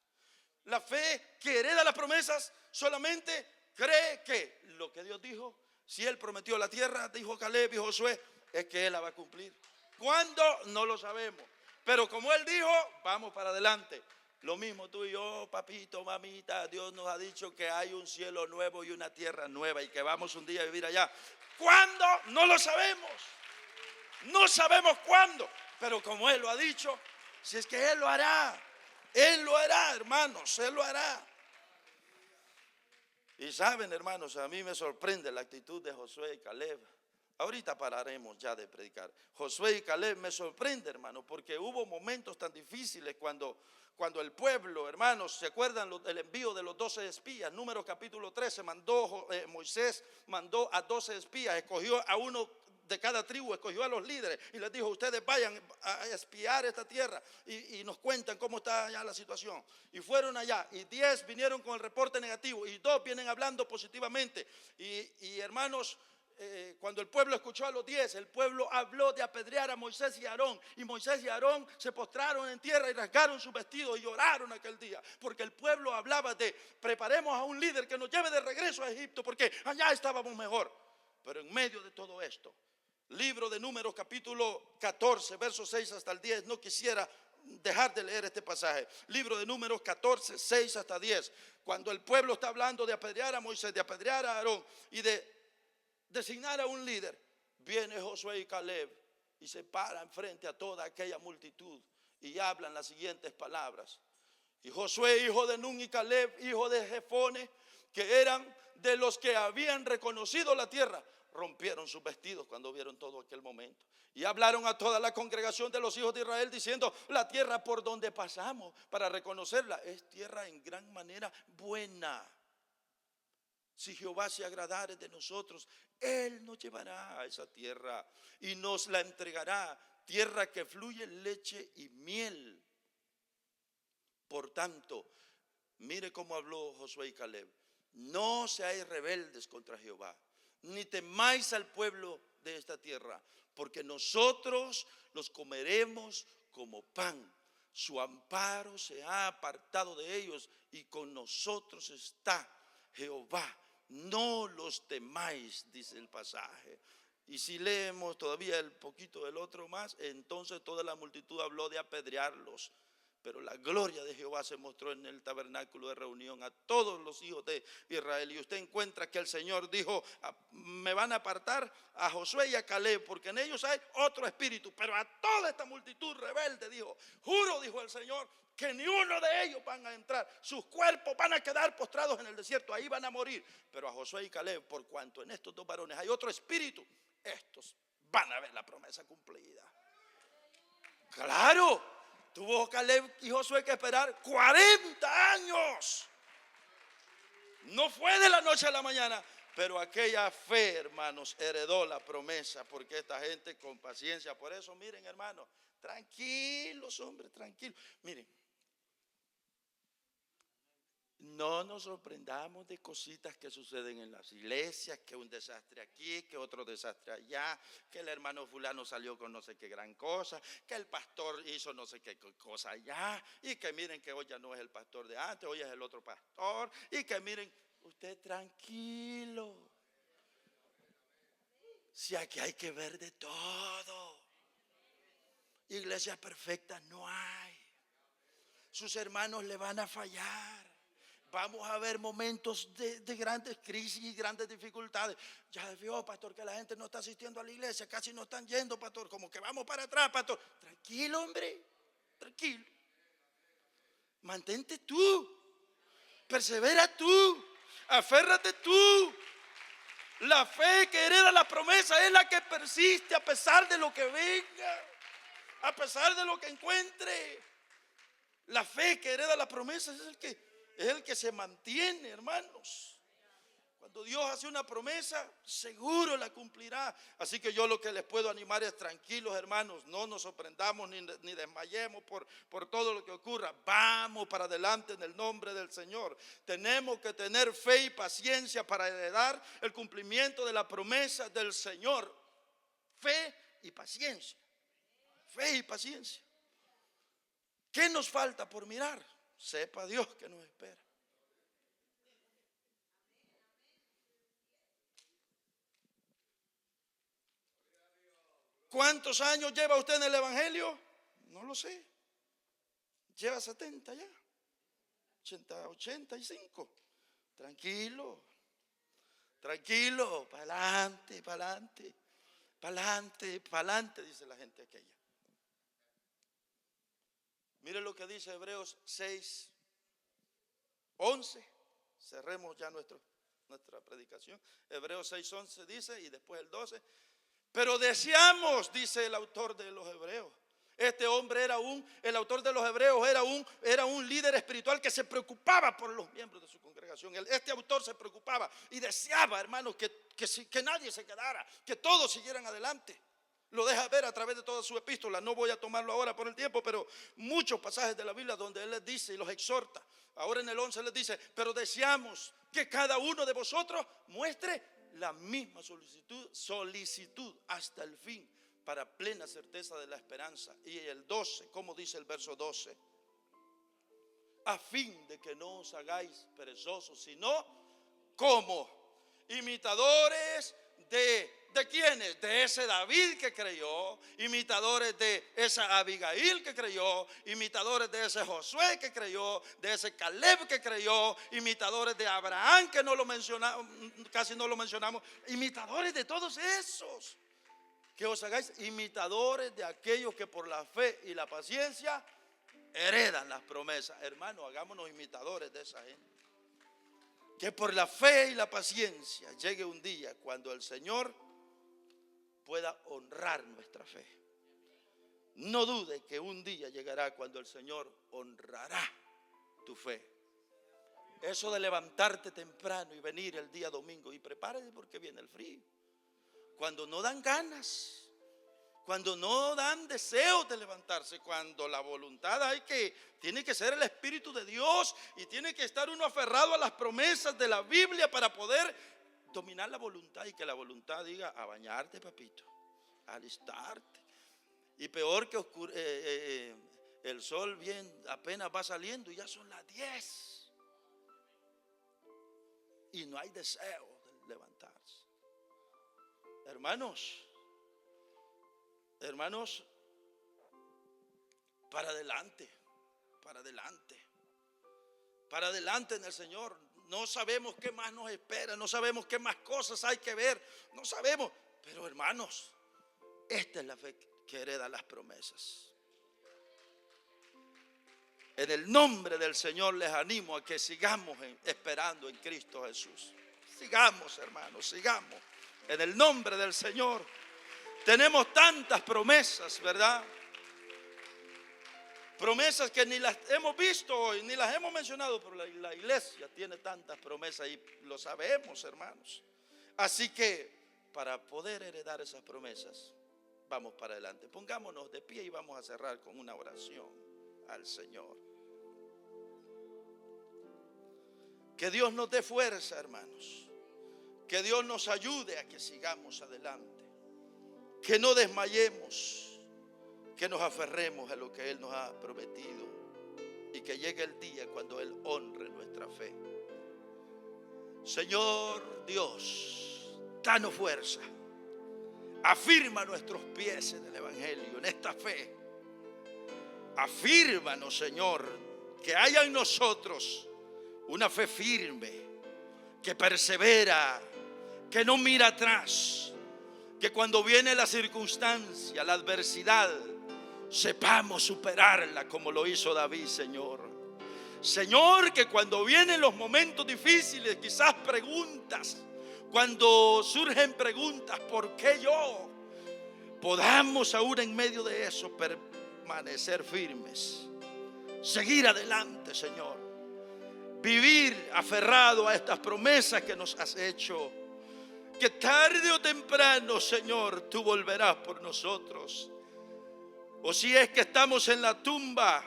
La fe que hereda las promesas solamente cree que lo que Dios dijo, si Él prometió la tierra, dijo Caleb y Josué, es que Él la va a cumplir. ¿Cuándo? No lo sabemos. Pero como Él dijo, vamos para adelante. Lo mismo tú y yo, papito, mamita, Dios nos ha dicho que hay un cielo nuevo y una tierra nueva y que vamos un día a vivir allá. ¿Cuándo? No lo sabemos. No sabemos cuándo. Pero como Él lo ha dicho, si es que Él lo hará. Él lo hará, hermanos, Él lo hará. Y saben, hermanos, a mí me sorprende la actitud de Josué y Caleb. Ahorita pararemos ya de predicar. Josué y Caleb me sorprende, hermano, porque hubo momentos tan difíciles cuando el pueblo, hermanos, ¿se acuerdan del envío de los 12 espías? Números capítulo 13, Moisés mandó a 12 espías, escogió a uno de cada tribu, escogió a los líderes y les dijo, ustedes vayan a espiar esta tierra y nos cuentan cómo está allá la situación. Y fueron allá y 10 vinieron con el reporte negativo y 2 vienen hablando positivamente. Y hermanos, cuando el pueblo escuchó a los 10, el pueblo habló de apedrear a Moisés y Aarón. Y Moisés y Aarón se postraron en tierra y rasgaron sus vestidos y lloraron aquel día. Porque el pueblo hablaba de, preparemos a un líder que nos lleve de regreso a Egipto, porque allá estábamos mejor. Pero en medio de todo esto, libro de Números capítulo 14, versos 6 hasta el 10, no quisiera dejar de leer este pasaje. Libro de Números 14, 6 hasta 10. Cuando el pueblo está hablando de apedrear a Moisés, de apedrear a Aarón y de designar a un líder, viene Josué y Caleb y se paran frente a toda aquella multitud y hablan las siguientes palabras. Y Josué, hijo de Nun, y Caleb, hijo de Jefone, que eran de los que habían reconocido la tierra, rompieron sus vestidos cuando vieron todo aquel momento. Y hablaron a toda la congregación de los hijos de Israel diciendo, la tierra por donde pasamos para reconocerla es tierra en gran manera buena. Si Jehová se agradare de nosotros, Él nos llevará a esa tierra y nos la entregará, tierra que fluye leche y miel. Por tanto, mire cómo habló Josué y Caleb, no seáis rebeldes contra Jehová, ni temáis al pueblo de esta tierra, porque nosotros los comeremos como pan. Su amparo se ha apartado de ellos y con nosotros está Jehová. No los temáis, dice el pasaje. Y si leemos todavía el poquito del otro más, entonces toda la multitud habló de apedrearlos. Pero la gloria de Jehová se mostró en el tabernáculo de reunión a todos los hijos de Israel. Y usted encuentra que el Señor dijo, me van a apartar a Josué y a Caleb, porque en ellos hay otro espíritu. Pero a toda esta multitud rebelde dijo, juro, dijo el Señor, que ni uno de ellos van a entrar. Sus cuerpos van a quedar postrados en el desierto, ahí van a morir. Pero a Josué y Caleb, por cuanto en estos dos varones hay otro espíritu, estos van a ver la promesa cumplida. Claro. Tuvo Caleb y Josué que esperar 40 años. No fue de la noche a la mañana, pero aquella fe, hermanos, heredó la promesa, porque esta gente con paciencia. Por eso, miren, hermanos, tranquilos, hombre, tranquilos. Miren, no nos sorprendamos de cositas que suceden en las iglesias, que un desastre aquí, que otro desastre allá, que el hermano fulano salió con no sé qué gran cosa, que el pastor hizo no sé qué cosa allá, y que miren que hoy ya no es el pastor de antes, hoy es el otro pastor, y que miren, usted tranquilo. Si aquí hay que ver de todo. Iglesia perfecta no hay. Sus hermanos le van a fallar. Vamos a ver momentos de grandes crisis y grandes dificultades. Ya vio, pastor, que la gente no está asistiendo a la iglesia, casi no están yendo, pastor, como que vamos para atrás, pastor. Tranquilo, hombre, tranquilo. Mantente tú, persevera tú, aférrate tú. La fe que hereda la promesa es la que persiste a pesar de lo que venga, a pesar de lo que encuentre. La fe que hereda la promesa es el que se mantiene, hermanos. Cuando Dios hace una promesa, seguro la cumplirá. Así que yo lo que les puedo animar es: tranquilos, hermanos, no nos sorprendamos ni desmayemos por todo lo que ocurra. Vamos para adelante en el nombre del Señor. Tenemos que tener fe y paciencia para heredar el cumplimiento de la promesa del Señor. Fe y paciencia. Fe y paciencia. ¿Qué nos falta por mirar? Sepa Dios que nos espera. ¿Cuántos años lleva usted en el Evangelio? No lo sé. Lleva 70 ya. 85. Tranquilo. Tranquilo. Para adelante, para adelante. Para adelante, para adelante, dice la gente aquella. Mire lo que dice Hebreos 6:11. Cerremos ya nuestra predicación. Hebreos 6:11 dice, y después el 12. Pero deseamos, dice el autor de los Hebreos. Este hombre el autor de los Hebreos era un líder espiritual que se preocupaba por los miembros de su congregación. Este autor se preocupaba y deseaba, hermanos, que nadie se quedara, que todos siguieran adelante. Lo deja ver a través de toda su epístola. No voy a tomarlo ahora por el tiempo, pero muchos pasajes de la Biblia donde él les dice y los exhorta. Ahora en el 11 les dice: pero deseamos que cada uno de vosotros muestre la misma solicitud hasta el fin, para plena certeza de la esperanza. Y el 12, como dice el verso 12: a fin de que no os hagáis perezosos, sino como imitadores ¿de quiénes? De ese David que creyó, imitadores de esa Abigail que creyó, imitadores de ese Josué que creyó, de ese Caleb que creyó, imitadores de Abraham que no lo mencionamos, casi no lo mencionamos, imitadores de todos esos. Que os hagáis imitadores de aquellos que por la fe y la paciencia heredan las promesas. Hermano, hagámonos imitadores de esa gente. Que por la fe y la paciencia llegue un día cuando el Señor pueda honrar nuestra fe. No dude que un día llegará cuando el Señor honrará tu fe. Eso de levantarte temprano y venir el día domingo, y prepárate porque viene el frío. Cuando no dan ganas, cuando no dan deseos de levantarse, cuando la voluntad tiene que ser el Espíritu de Dios, y tiene que estar uno aferrado a las promesas de la Biblia para poder dominar la voluntad, y que la voluntad diga: a bañarte, papito, a alistarte. Y peor que el sol bien apenas va saliendo y ya son las 10 y no hay deseo de levantarse. Hermanos, para adelante, para adelante, para adelante en el Señor. No sabemos qué más nos espera, no sabemos qué más cosas hay que ver, no sabemos. Pero hermanos, esta es la fe que hereda las promesas. En el nombre del Señor les animo a que sigamos esperando en Cristo Jesús. Sigamos, hermanos, sigamos. En el nombre del Señor. Tenemos tantas promesas, ¿verdad? Promesas que ni las hemos visto hoy, ni las hemos mencionado, pero la iglesia tiene tantas promesas y lo sabemos, hermanos. Así que para poder heredar esas promesas, vamos para adelante. Pongámonos de pie y vamos a cerrar con una oración al Señor. Que Dios nos dé fuerza, hermanos. Que Dios nos ayude a que sigamos adelante. Que no desmayemos, que nos aferremos a lo que Él nos ha prometido, y que llegue el día cuando Él honre nuestra fe. Señor Dios, danos fuerza, Afirma nuestros pies en el Evangelio, en esta fe. Afírmanos, Señor, que haya en nosotros una fe firme, que persevera, que no mira atrás, que cuando viene la circunstancia, la adversidad, sepamos superarla como lo hizo David, Señor. Señor, que cuando vienen los momentos difíciles, quizás preguntas, cuando surgen preguntas, ¿por qué yo? Podamos aún en medio de eso permanecer firmes, seguir adelante, Señor, vivir aferrado a estas promesas que nos has hecho, que tarde o temprano, Señor, tú volverás por nosotros. O si es que estamos en la tumba,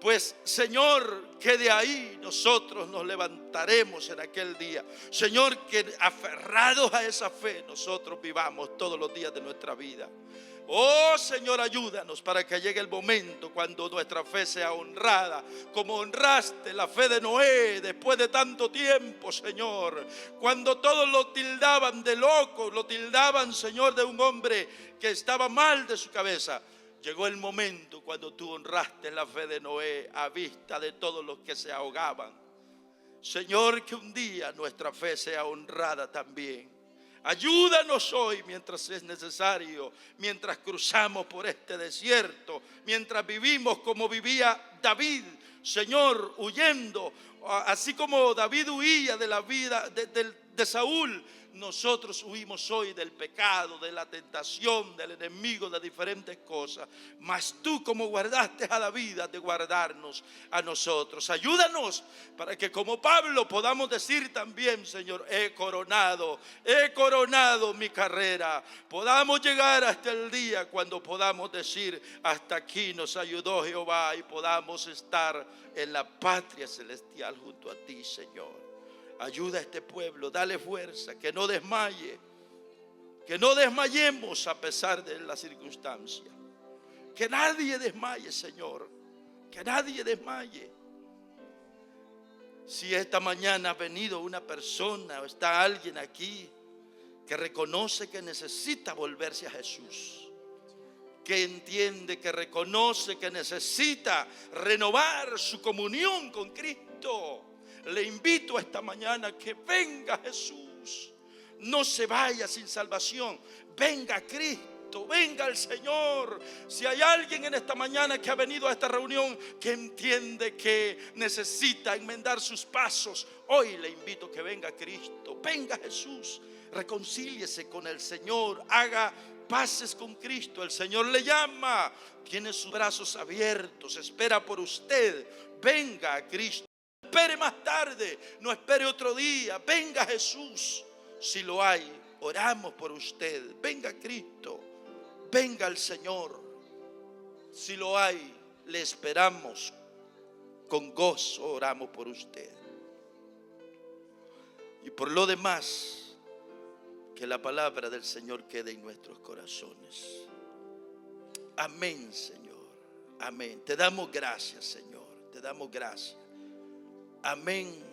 pues, Señor, que de ahí nosotros nos levantaremos en aquel día. Señor, que aferrados a esa fe nosotros vivamos todos los días de nuestra vida. Oh, Señor, ayúdanos para que llegue el momento cuando nuestra fe sea honrada, como honraste la fe de Noé después de tanto tiempo, Señor. Cuando todos lo tildaban de loco, lo tildaban, Señor, de un hombre que estaba mal de su cabeza. Llegó el momento cuando tú honraste la fe de Noé a vista de todos los que se ahogaban. Señor, que un día nuestra fe sea honrada también. Ayúdanos hoy mientras es necesario, mientras cruzamos por este desierto, mientras vivimos como vivía David, Señor, huyendo, así como David huía de la vida de Saúl. Nosotros huimos hoy del pecado, de la tentación, del enemigo, de diferentes cosas. Mas tú, como guardaste a David, has de guardarnos a nosotros. Ayúdanos para que, como Pablo, podamos decir también, Señor, he coronado mi carrera. Podamos llegar hasta el día cuando podamos decir, hasta aquí nos ayudó Jehová, y podamos estar en la patria celestial junto a ti, Señor. Ayuda a este pueblo, dale fuerza, que no desmaye, que no desmayemos a pesar de la circunstancia. Que nadie desmaye, Señor, que nadie desmaye. Si esta mañana ha venido una persona o está alguien aquí que reconoce que necesita volverse a Jesús, que entiende, que reconoce que necesita renovar su comunión con Cristo, le invito esta mañana que venga Jesús. No se vaya sin salvación. Venga Cristo, venga el Señor. Si hay alguien en esta mañana que ha venido a esta reunión que entiende que necesita enmendar sus pasos, hoy le invito que venga Cristo, venga Jesús. Reconcíliese con el Señor, haga paces con Cristo. El Señor le llama, tiene sus brazos abiertos, espera por usted. Venga a Cristo. No espere más tarde, no espere otro día. Venga Jesús. Si lo hay, oramos por usted. Venga Cristo, venga el Señor. Si lo hay, le esperamos. Con gozo oramos por usted. Y por lo demás, que la palabra del Señor quede en nuestros corazones. Amén, Señor. Amén. Te damos gracias, Señor. Te damos gracias. Amén.